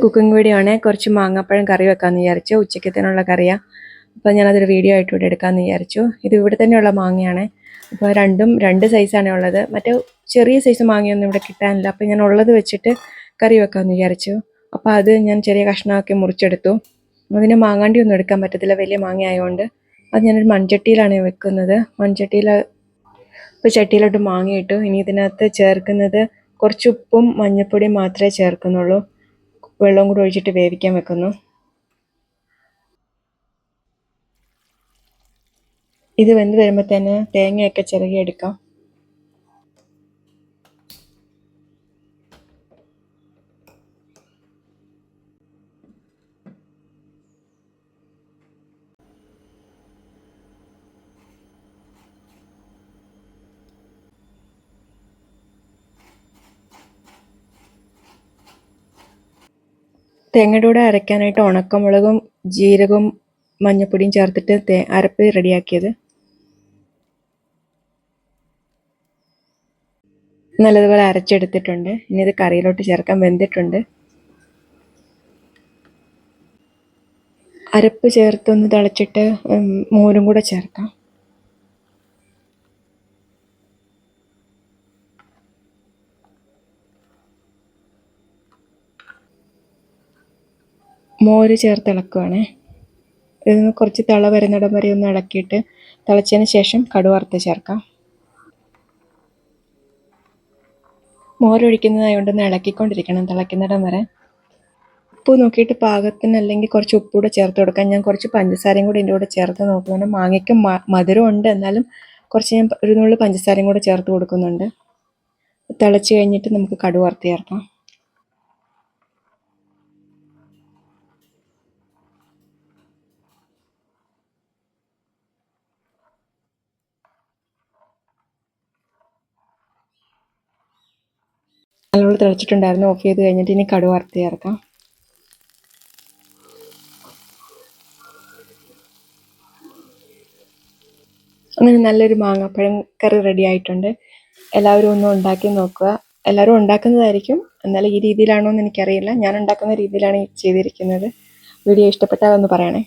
Cooking video ആണ്. കുറച്ച് മാങ്ങാപ്പഴം കറി വെക്കാമെന്ന് വിചാരിച്ചു. ഉച്ചക്കത്തേനുള്ള കറിയാണ്. അപ്പോൾ ഞാനതൊരു വീഡിയോ ആയിട്ട് ഇവിടെ എടുക്കാമെന്ന് വിചാരിച്ചു. ഇത് ഇവിടെ തന്നെയുള്ള മാങ്ങയാണ്. അപ്പോൾ രണ്ടും രണ്ട് സൈസാണ് ഉള്ളത്. മറ്റേ ചെറിയ സൈസ് മാങ്ങയൊന്നും ഇവിടെ കിട്ടാനില്ല. അപ്പോൾ ഞാൻ ഉള്ളത് വെച്ചിട്ട് കറി വെക്കാമെന്ന് വിചാരിച്ചു. അപ്പോൾ അത് ഞാൻ ചെറിയ കഷ്ണമാക്കി മുറിച്ചെടുത്തു. അതിന് മാങ്ങാണ്ടി ഒന്നും എടുക്കാൻ പറ്റത്തില്ല, വലിയ മാങ്ങ ആയതുകൊണ്ട്. അത് ഞാനൊരു മൺചട്ടിയിലാണ് വെക്കുന്നത്. ഇപ്പോൾ ചട്ടിയിലോട്ട് മാങ്ങയിട്ടു. ഇനി ഇതിനകത്ത് ചേർക്കുന്നത് കുറച്ച് ഉപ്പും മഞ്ഞൾപ്പൊടിയും മാത്രമേ ചേർക്കുന്നുള്ളൂ. വെള്ളം കൂടി ഒഴിച്ചിട്ട് വേവിക്കാൻ വെക്കുന്നു. ഇത് വെന്ത് വരുമ്പോൾ തന്നെ തേങ്ങയൊക്കെ ചിരകിയെടുക്കാം. തേങ്ങയുടെ കൂടെ അരയ്ക്കാനായിട്ട് ഉണക്കമുളകും ജീരകവും മഞ്ഞൾപ്പൊടിയും ചേർത്തിട്ട് അരപ്പ് റെഡിയാക്കിയത്. നല്ലതുപോലെ അരച്ചെടുത്തിട്ടുണ്ട്. ഇനി ഇത് കറിയിലോട്ട് ചേർക്കാൻ വെന്തിട്ടുണ്ട്. അരപ്പ് ചേർത്തൊന്ന് തിളച്ചിട്ട് മോരും കൂടെ ചേർക്കാം. മോര് ചേർത്ത് ഇളക്കുവാണേ. ഇതിന് കുറച്ച് തിള വരുന്നിടം വരെ ഒന്ന് ഇളക്കിയിട്ട് തിളച്ചതിന് ശേഷം കടുക് വറുത്ത് ചേർക്കാം. മോരൊഴിക്കുന്നതായതുകൊണ്ട് ഒന്ന് ഇളക്കിക്കൊണ്ടിരിക്കണം തിളയ്ക്കുന്നിടം വരെ. ഉപ്പ് നോക്കിയിട്ട് പാകത്തിന്, അല്ലെങ്കിൽ കുറച്ച് ഉപ്പ് കൂടെ ചേർത്ത് കൊടുക്കാം. ഞാൻ കുറച്ച് പഞ്ചസാരയും കൂടി ഇതിൻ്റെ കൂടെ ചേർത്ത് നോക്കുന്നുണ്ട്. മാങ്ങയ്ക്ക് മധുരം ഉണ്ട്, എന്നാലും കുറച്ച് ഞാൻ ഒരു നുള്ളു പഞ്ചസാരയും കൂടെ ചേർത്ത് കൊടുക്കുന്നുണ്ട്. തിളച്ച് കഴിഞ്ഞിട്ട് നമുക്ക് കടുക് വറുത്ത് ചേർക്കാം. നല്ലോണം തിളച്ചിട്ടുണ്ടായിരുന്നു. ഓഫ് ചെയ്ത് കഴിഞ്ഞിട്ട് ഇനി കടുക് വറുത്ത് ചേർക്കാം. അങ്ങനെ നല്ലൊരു മാങ്ങാപ്പഴം കറി റെഡി ആയിട്ടുണ്ട്. എല്ലാവരും ഒന്ന് ഉണ്ടാക്കി നോക്കുക. എല്ലാവരും ഉണ്ടാക്കുന്നതായിരിക്കും, എന്നാലും ഈ രീതിയിലാണോ എന്ന് എനിക്കറിയില്ല. ഞാൻ ഉണ്ടാക്കുന്ന രീതിയിലാണ് ചെയ്തിരിക്കുന്നത്. വീഡിയോ ഇഷ്ടപ്പെട്ടാൽ ഒന്ന് പറയണേ.